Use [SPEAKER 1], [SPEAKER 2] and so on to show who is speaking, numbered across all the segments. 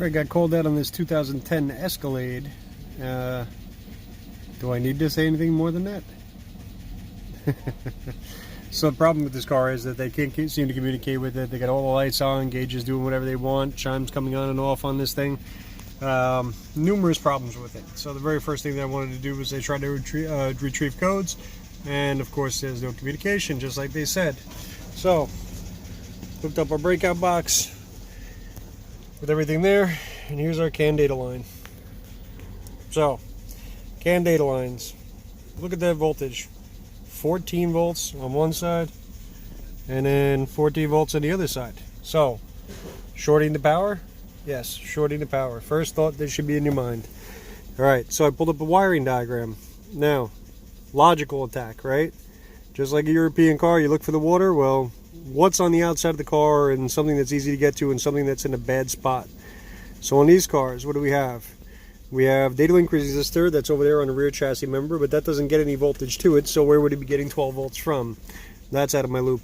[SPEAKER 1] I got called out on this 2010 Escalade. Do I need to say anything more than that? So the problem with this car is that they can't seem to communicate with it. They got all the lights on, gauges doing whatever they want, chimes coming on and off on this thing. Numerous problems with it. So the very first thing that I wanted to do was they tried to retrieve codes, and of course there's no communication, just like they said. So hooked up our breakout box with everything there, and here's our CAN data line. So CAN data lines, look at that voltage. 14 volts on one side and then 14 volts on the other side. So shorting the power? Yes, shorting the power. First thought that should be in your mind. Alright, so I pulled up a wiring diagram. Now, logical attack, right? Just like a European car, you look for the water. Well, what's on the outside of the car and something that's easy to get to and something that's in a bad spot? So on these cars, what do we have? We have data link resistor that's over there on the rear chassis member, but that doesn't get any voltage to it, so where would it be getting 12 volts from? That's out of my loop.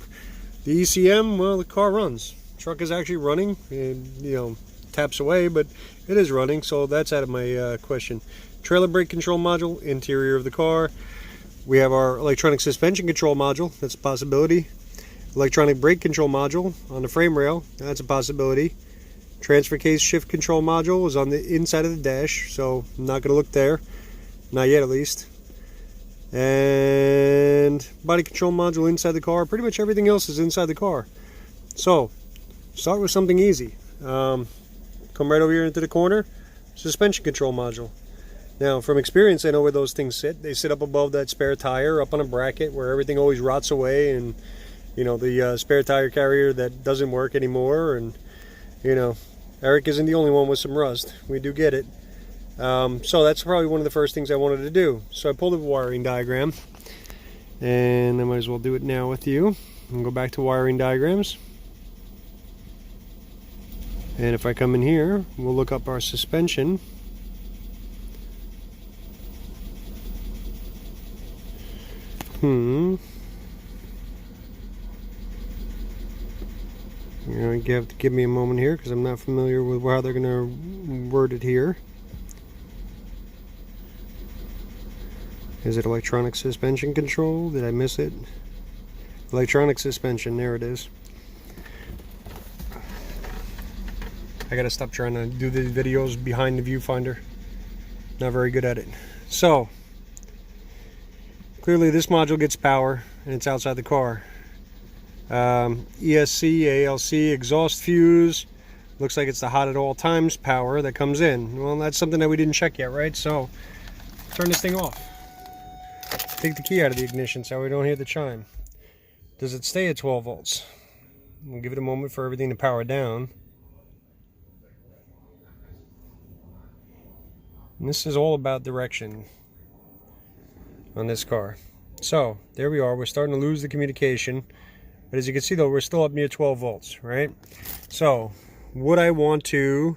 [SPEAKER 1] The ECM, well, the car runs. Truck is actually running. It, taps away, but it is running, so that's out of my question. Trailer brake control module, interior of the car. We have our electronic suspension control module, that's a possibility. Electronic brake control module on the frame rail, that's a possibility. Transfer case shift control module is on the inside of the dash, so I'm not going to look there. Not yet, at least. And body control module inside the car. Pretty much everything else is inside the car. So, start with something easy. Come right over here into the corner. Suspension control module. Now, from experience, I know where those things sit. They sit up above that spare tire, up on a bracket where everything always rots away, and the spare tire carrier that doesn't work anymore, and Eric isn't the only one with some rust. We do get it. So that's probably one of the first things I wanted to do. So I pulled a wiring diagram, and I might as well do it now with you. And go back to wiring diagrams. And if I come in here, we'll look up our suspension. You have to give me a moment here because I'm not familiar with how they're going to word it here. Is it electronic suspension control? Did I miss it? Electronic suspension, there it is. I gotta stop trying to do the videos behind the viewfinder. Not very good at it. So, clearly this module gets power and it's outside the car. ESC, ALC, exhaust fuse. Looks like it's the hot at all times power that comes in. Well, that's something that we didn't check yet, right? So, turn this thing off. Take the key out of the ignition so we don't hear the chime. Does it stay at 12 volts? We'll give it a moment for everything to power down. And this is all about direction on this car. So, there we are. We're starting to lose the communication. But as you can see, though, we're still up near 12 volts, right? So, would I want to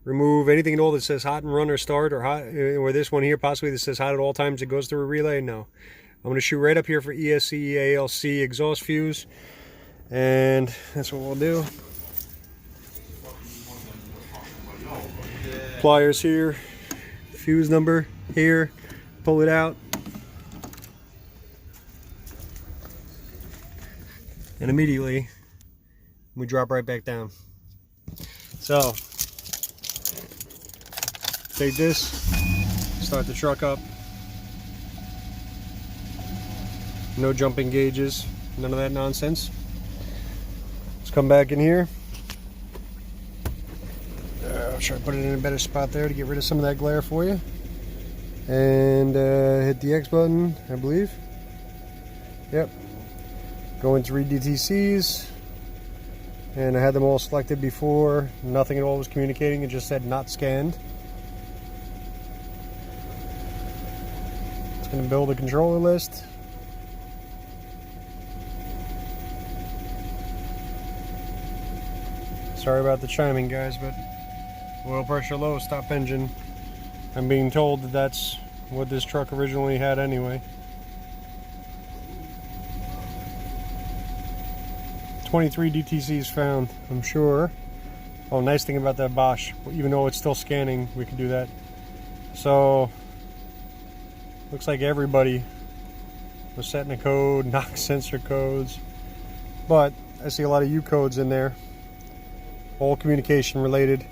[SPEAKER 1] remove anything at all that says hot and run or start, or hot, or this one here possibly that says hot at all times, it goes through a relay? No. I'm going to shoot right up here for ESC, ALC, exhaust fuse, and that's what we'll do. Pliers here, fuse number here, pull it out. And immediately we drop right back down. So take this, start the truck up. No jumping gauges, none of that nonsense. Let's come back in here. I'll try to put it in a better spot there to get rid of some of that glare for you. And hit the X button, I believe. Yep. Go into read DTCs, and I had them all selected before. Nothing at all was communicating, it just said not scanned. It's going to build a controller list. Sorry about the chiming, guys, but oil pressure low, stop engine. I'm being told that that's what this truck originally had anyway. 23 DTCs found, I'm sure. Oh, nice thing about that Bosch, even though it's still scanning, we can do that. So looks like everybody was setting a code, knock sensor codes, but I see a lot of U codes in there, all communication related.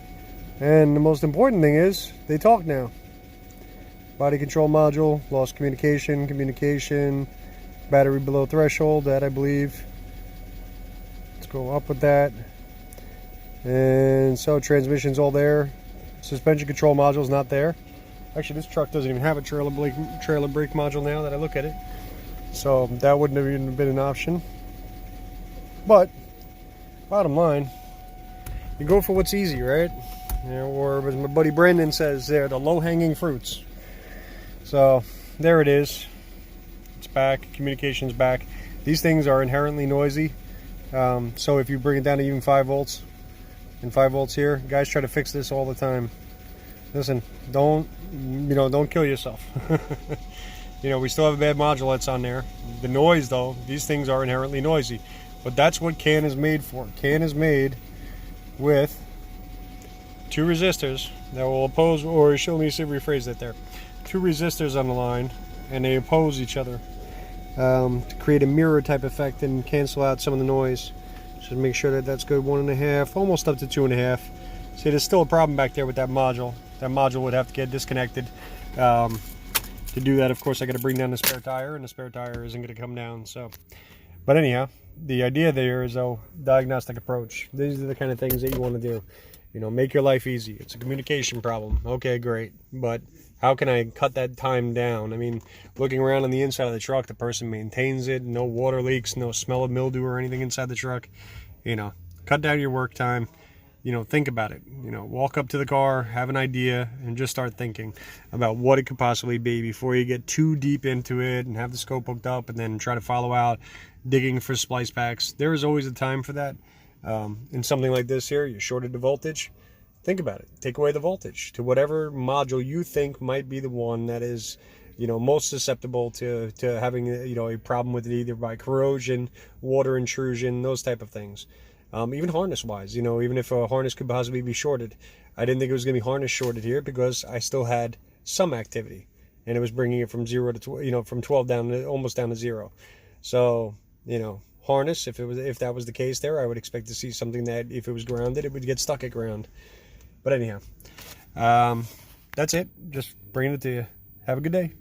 [SPEAKER 1] And the most important thing is they talk now. Body control module, lost communication, battery below threshold, that I believe. Let's go up with that. And so transmission's all there. Suspension control module's not there. Actually, this truck doesn't even have a trailer brake module now that I look at it. So that wouldn't have even been an option. But bottom line, you go for what's easy, right? You know, or as my buddy Brandon says, they're the low-hanging fruits. So there it is. It's back. Communication's back. These things are inherently noisy. So if you bring it down to even 5 volts and 5 volts here, guys try to fix this all the time. Listen, don't kill yourself. We still have a bad module that's on there. The noise, though, these things are inherently noisy. But that's what CAN is made for. CAN is made with 2 resistors that will oppose, or let me see if we rephrase that there. 2 resistors on the line, and they oppose each other to create a mirror type effect and cancel out some of the noise. Just make sure that that's good. 1.5, almost up to 2.5. See, there's still a problem back there with that module. That module would have to get disconnected. To do that, of course, I got to bring down the spare tire, and the spare tire isn't going to come down. So, but anyhow, the idea there is a diagnostic approach. These are the kind of things that you want to do. Make your life easy. It's a communication problem. Okay, great. But how can I cut that time down? I mean, looking around on the inside of the truck, the person maintains it. No water leaks, no smell of mildew or anything inside the truck. Cut down your work time. Think about it. Walk up to the car, have an idea, and just start thinking about what it could possibly be before you get too deep into it and have the scope hooked up and then try to follow out digging for splice packs. There is always a time for that. In something like this here, you're shorted the voltage. Think about it. Take away the voltage to whatever module you think might be the one that is, most susceptible to having, a problem with it, either by corrosion, water intrusion, those type of things. Even harness-wise, even if a harness could possibly be shorted. I didn't think it was going to be harness shorted here because I still had some activity, and it was bringing it from 0 to from 12 down to almost down to 0. So, harness, if that was the case there, I would expect to see something that if it was grounded, it would get stuck at ground. But anyhow, that's it. Just bringing it to you. Have a good day.